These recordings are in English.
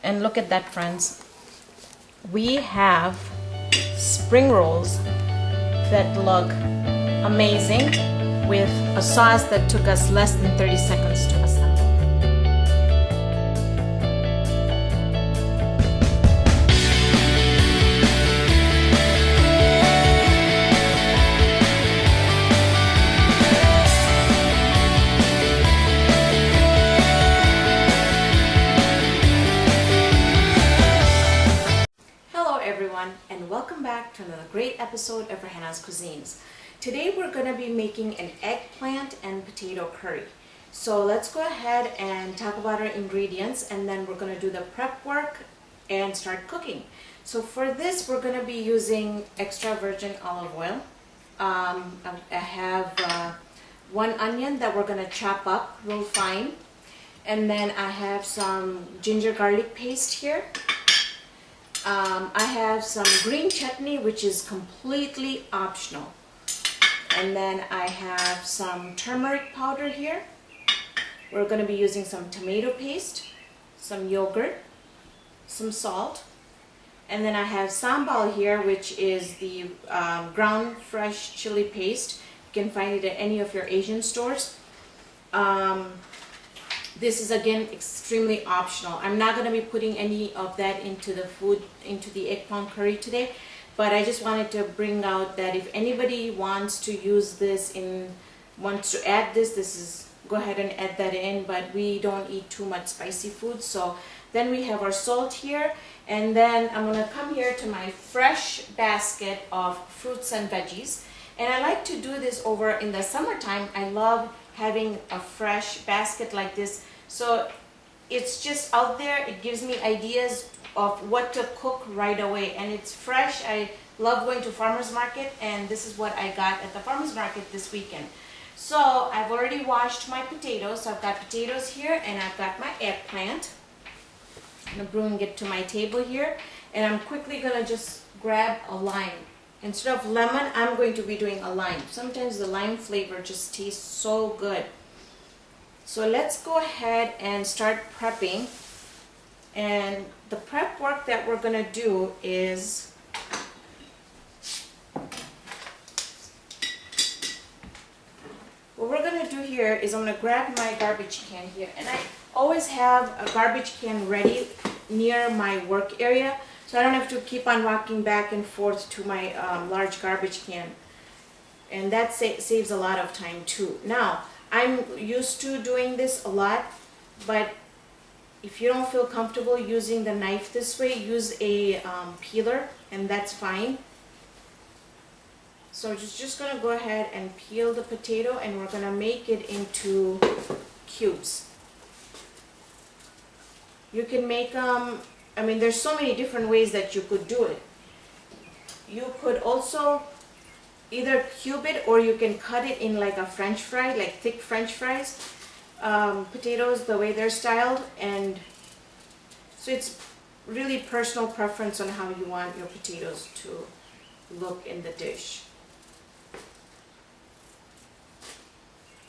And look at that, friends. We have spring rolls that look amazing with a sauce that took us less than 30 seconds to assemble. And welcome back to another great episode of Raihana's Cuisines. Today we're going to be making an eggplant and potato curry. So let's go ahead and talk about our ingredients, and then we're going to do the prep work and start cooking. So for this we're going to be using extra virgin olive oil. I have one onion that we're going to chop up real fine, and then I have some ginger garlic paste here. I have some green chutney, which is completely optional. And then I have some turmeric powder here. We're going to be using some tomato paste, some yogurt, some salt. And then I have sambal here, which is the ground fresh chili paste. You can find it at any of your Asian stores. This is again extremely optional. I'm not going to be putting any of that into the eggplant curry today, but I just wanted to bring out that if anybody wants to use this wants to add this, go ahead and add that in, but we don't eat too much spicy food. So then we have our salt here, and then I'm going to come here to my fresh basket of fruits and veggies. And I like to do this over in the summertime. I love having a fresh basket like this, so it's just out there. It gives me ideas of what to cook right away, and it's fresh. I love going to farmers market, and this is what I got at the farmers market this weekend. So I've already washed my potatoes. So I've got potatoes here, and I've got my eggplant. I'm gonna bring it to my table here, and I'm quickly gonna just grab a lime. Instead of lemon, I'm going to be doing a lime. Sometimes the lime flavor just tastes so good. So let's go ahead and start prepping. And the prep work that we're going to do is what we're going to do here is I'm going to grab my garbage can here. And I always have a garbage can ready near my work area, so I don't have to keep on walking back and forth to my large garbage can. And that saves a lot of time too. Now, I'm used to doing this a lot, but if you don't feel comfortable using the knife this way, use a peeler, and that's fine. So just going to go ahead and peel the potato, and we're going to make it into cubes. You can make I mean, there's so many different ways that you could do it. You could also either cube it, or you can cut it in like a French fry, like thick French fries. Potatoes, the way they're styled, and so it's really personal preference on how you want your potatoes to look in the dish.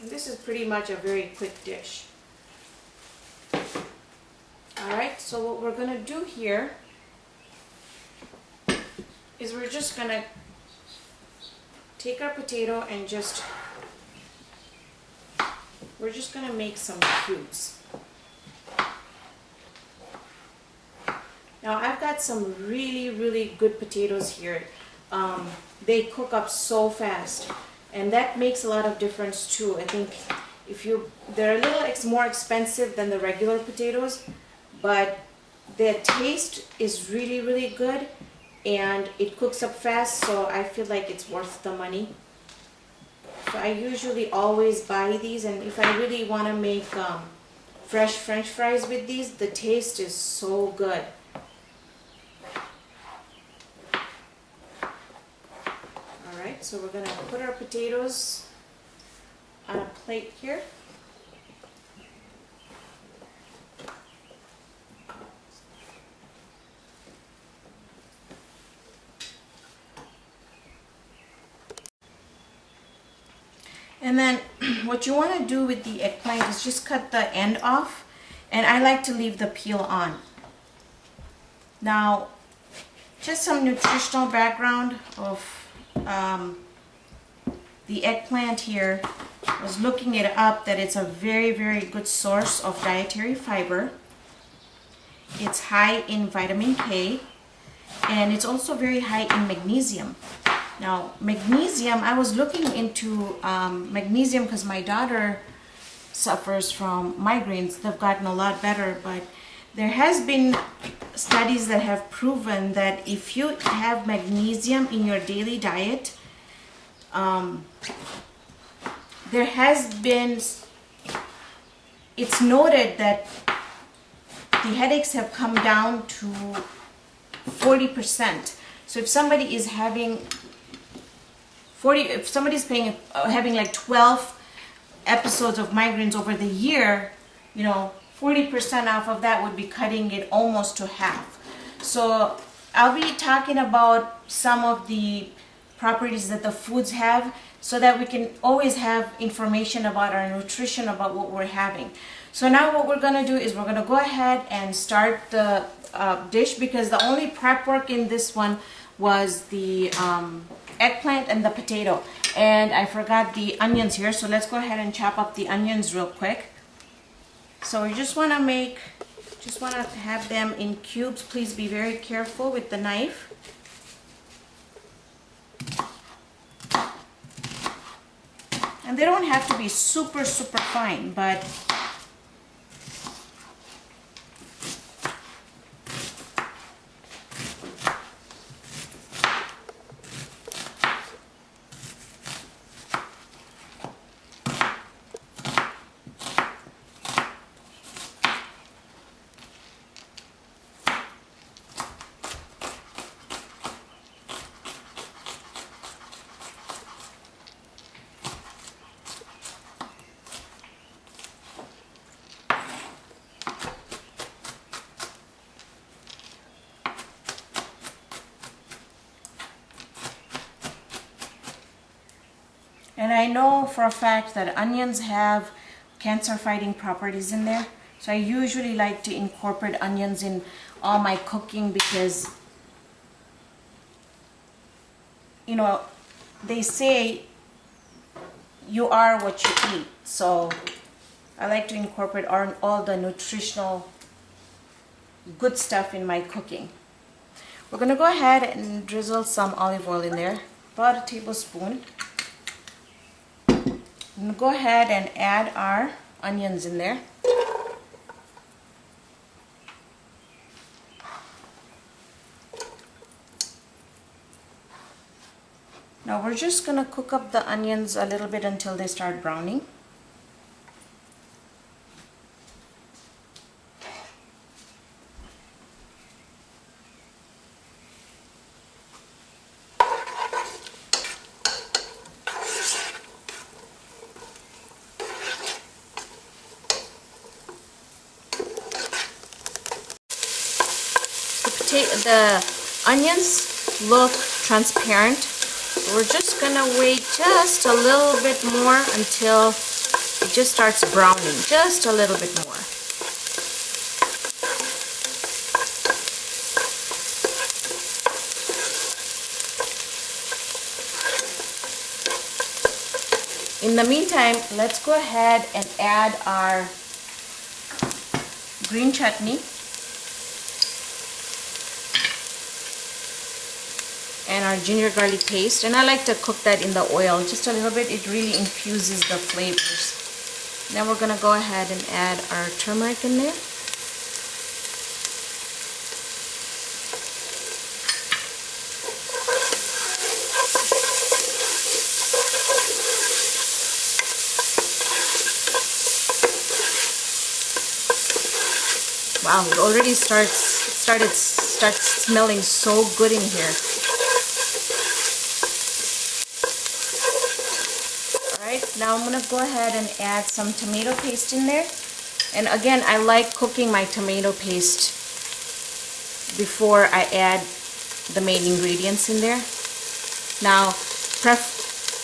And this is pretty much a very quick dish. Alright, so what we're going to do here is we're just going to take our potato and we're just going to make some cubes. Now I've got some really good potatoes here. They cook up so fast, and that makes a lot of difference too. I think they're a little more expensive than the regular potatoes, but their taste is really good, and it cooks up fast, so I feel like it's worth the money. So I usually always buy these, and if I really want to make fresh French fries with these, the taste is so good. Alright, so we're going to put our potatoes on a plate here. And then what you want to do with the eggplant is just cut the end off, and I like to leave the peel on. Now, just some nutritional background of the eggplant here. I was looking it up that it's a very, very good source of dietary fiber. It's high in vitamin K, and it's also very high in magnesium. Now, magnesium, I was looking into magnesium because my daughter suffers from migraines. They've gotten a lot better, but there has been studies that have proven that if you have magnesium in your daily diet, there has been, it's noted that the headaches have come down to 40%. So if somebody is having if somebody's having like 12 episodes of migraines over the year, 40% off of that would be cutting it almost to half. So I'll be talking about some of the properties that the foods have so that we can always have information about our nutrition, about what we're having. So now what we're going to do is we're going to go ahead and start the dish, because the only prep work in this one was the eggplant and the potato, and I forgot the onions here, so let's go ahead and chop up the onions real quick. So we just want to have them in cubes. Please be very careful with the knife. And they don't have to be super fine, but and I know for a fact that onions have cancer-fighting properties in there. So I usually like to incorporate onions in all my cooking because, they say you are what you eat. So I like to incorporate all the nutritional good stuff in my cooking. We're going to go ahead and drizzle some olive oil in there, about a tablespoon. I'm going to go ahead and add our onions in there. Now we're just going to cook up the onions a little bit until they start browning. The onions look transparent. We're just gonna wait just a little bit more until it just starts browning, just a little bit more. In the meantime, let's go ahead and add our green chutney and our ginger garlic paste, and I like to cook that in the oil just a little bit. It really infuses the flavors. Now we're gonna go ahead and add our turmeric in there. Wow, it already starts smelling so good in here. Now I'm going to go ahead and add some tomato paste in there. And again, I like cooking my tomato paste before I add the main ingredients in there. Now,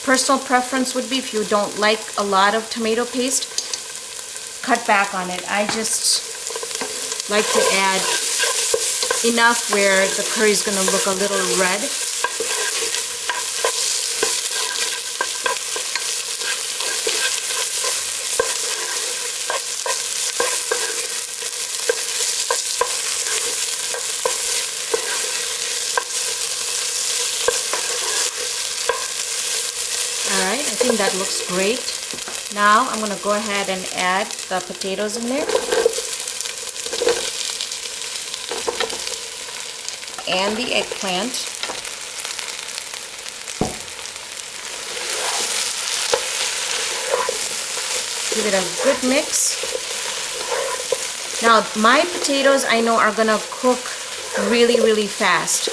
personal preference would be, if you don't like a lot of tomato paste, cut back on it. I just like to add enough where the curry is going to look a little red. Alright, I think that looks great. Now I'm going to go ahead and add the potatoes in there. And the eggplant. Give it a good mix. Now my potatoes I know are gonna cook really fast.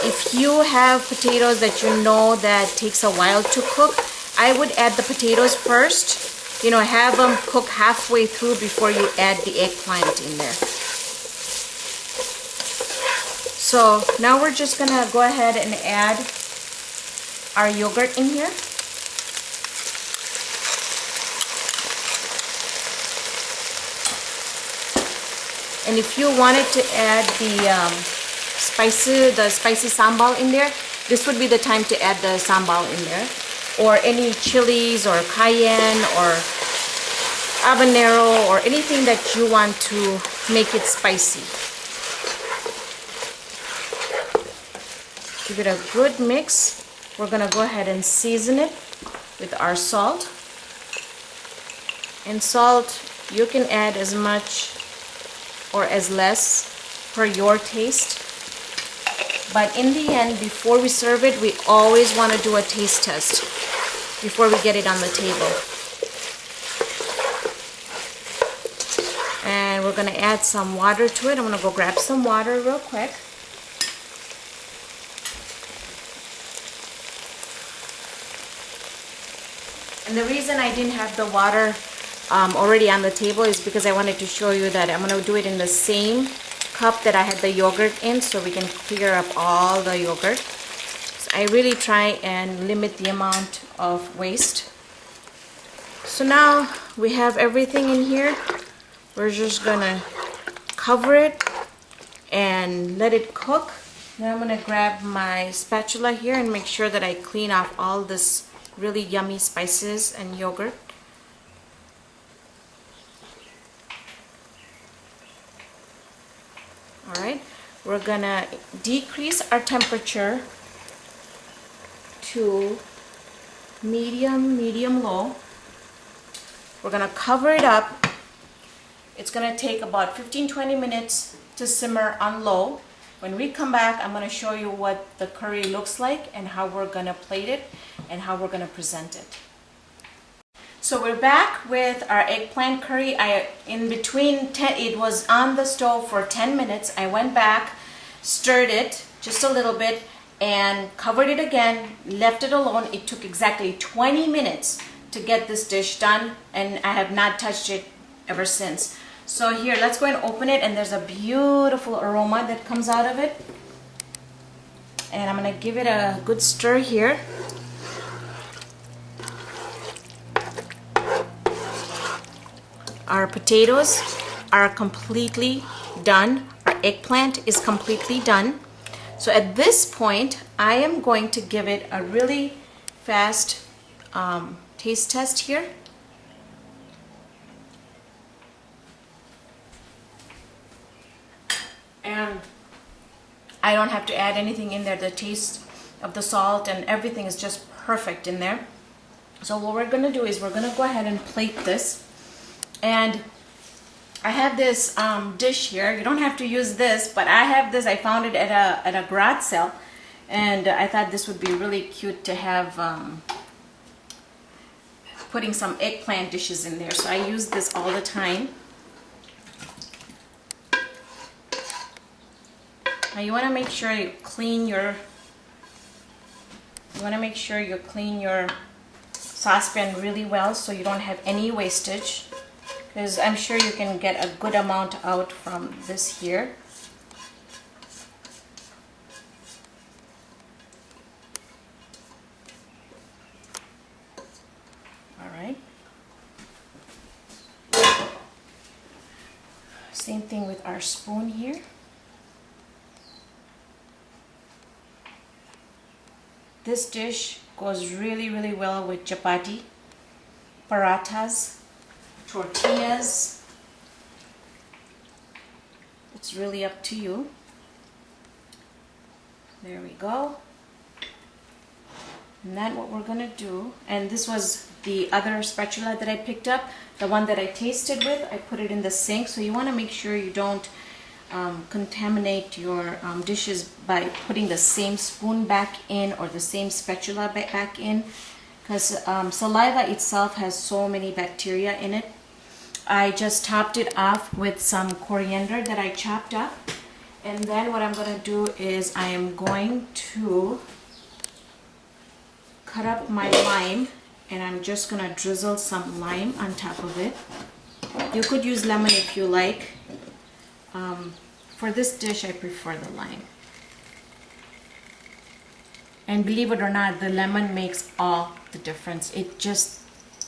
If you have potatoes that you know that takes a while to cook, I would add the potatoes first. You know, have them cook halfway through before you add the eggplant in there. So now we're just gonna go ahead and add our yogurt in here. And if you wanted to add the spicy sambal in there, this would be the time to add the sambal in there. Or any chilies or cayenne or habanero or anything that you want to make it spicy. Give it a good mix. We're gonna go ahead and season it with our salt. And salt, you can add as much or as less per your taste. But in the end, before we serve it, we always want to do a taste test before we get it on the table. And we're gonna add some water to it. I'm gonna go grab some water real quick. And the reason I didn't have the water already on the table is because I wanted to show you that I'm going to do it in the same cup that I had the yogurt in, so we can clear up all the yogurt. So I really try and limit the amount of waste. So now we have everything in here. We're just going to cover it and let it cook. Now I'm going to grab my spatula here and make sure that I clean off all this really yummy spices and yogurt. Alright, we're gonna decrease our temperature to medium low. We're gonna cover it up. It's gonna take about 15-20 minutes to simmer on low. When we come back, I'm going to show you what the curry looks like and how we're going to plate it and how we're going to present it. So we're back with our eggplant curry. It was on the stove for 10 minutes. I went back, stirred it just a little bit, and covered it again, left it alone. It took exactly 20 minutes to get this dish done, and I have not touched it ever since. So here, let's go and open it, and there's a beautiful aroma that comes out of it. And I'm gonna give it a good stir here. Our potatoes are completely done. Our eggplant is completely done. So at this point, I am going to give it a really fast taste test here. And I don't have to add anything in there. The taste of the salt and everything is just perfect in there. So what we're going to do is we're going to go ahead and plate this. And I have this dish here. You don't have to use this, but I have this. I found it at a garage sale, and I thought this would be really cute to have putting some eggplant dishes in there. So I use this all the time. Now you want to make sure you clean your saucepan really well so you don't have any wastage, because I'm sure you can get a good amount out from this here. All right. Same thing with our spoon here. This dish goes really well with chapati, parathas, tortillas. It's really up to you. There we go. And then what we're gonna do, and this was the other spatula that I picked up, the one that I tasted with, I put it in the sink. So you wanna make sure you don't contaminate your dishes by putting the same spoon back in or the same spatula back in, because saliva itself has so many bacteria in it. I just topped it off with some coriander that I chopped up, and then what I'm going to do is I am going to cut up my lime, and I'm just going to drizzle some lime on top of it. You could use lemon if you like. For this dish, I prefer the lime. And believe it or not, the lemon makes all the difference. It just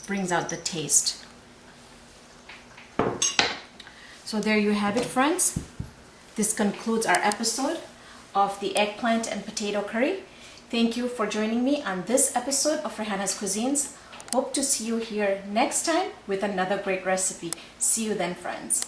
brings out the taste. So there you have it, friends. This concludes our episode of the eggplant and potato curry. Thank you for joining me on this episode of Raihana's Cuisines. Hope to see you here next time with another great recipe. See you then, friends.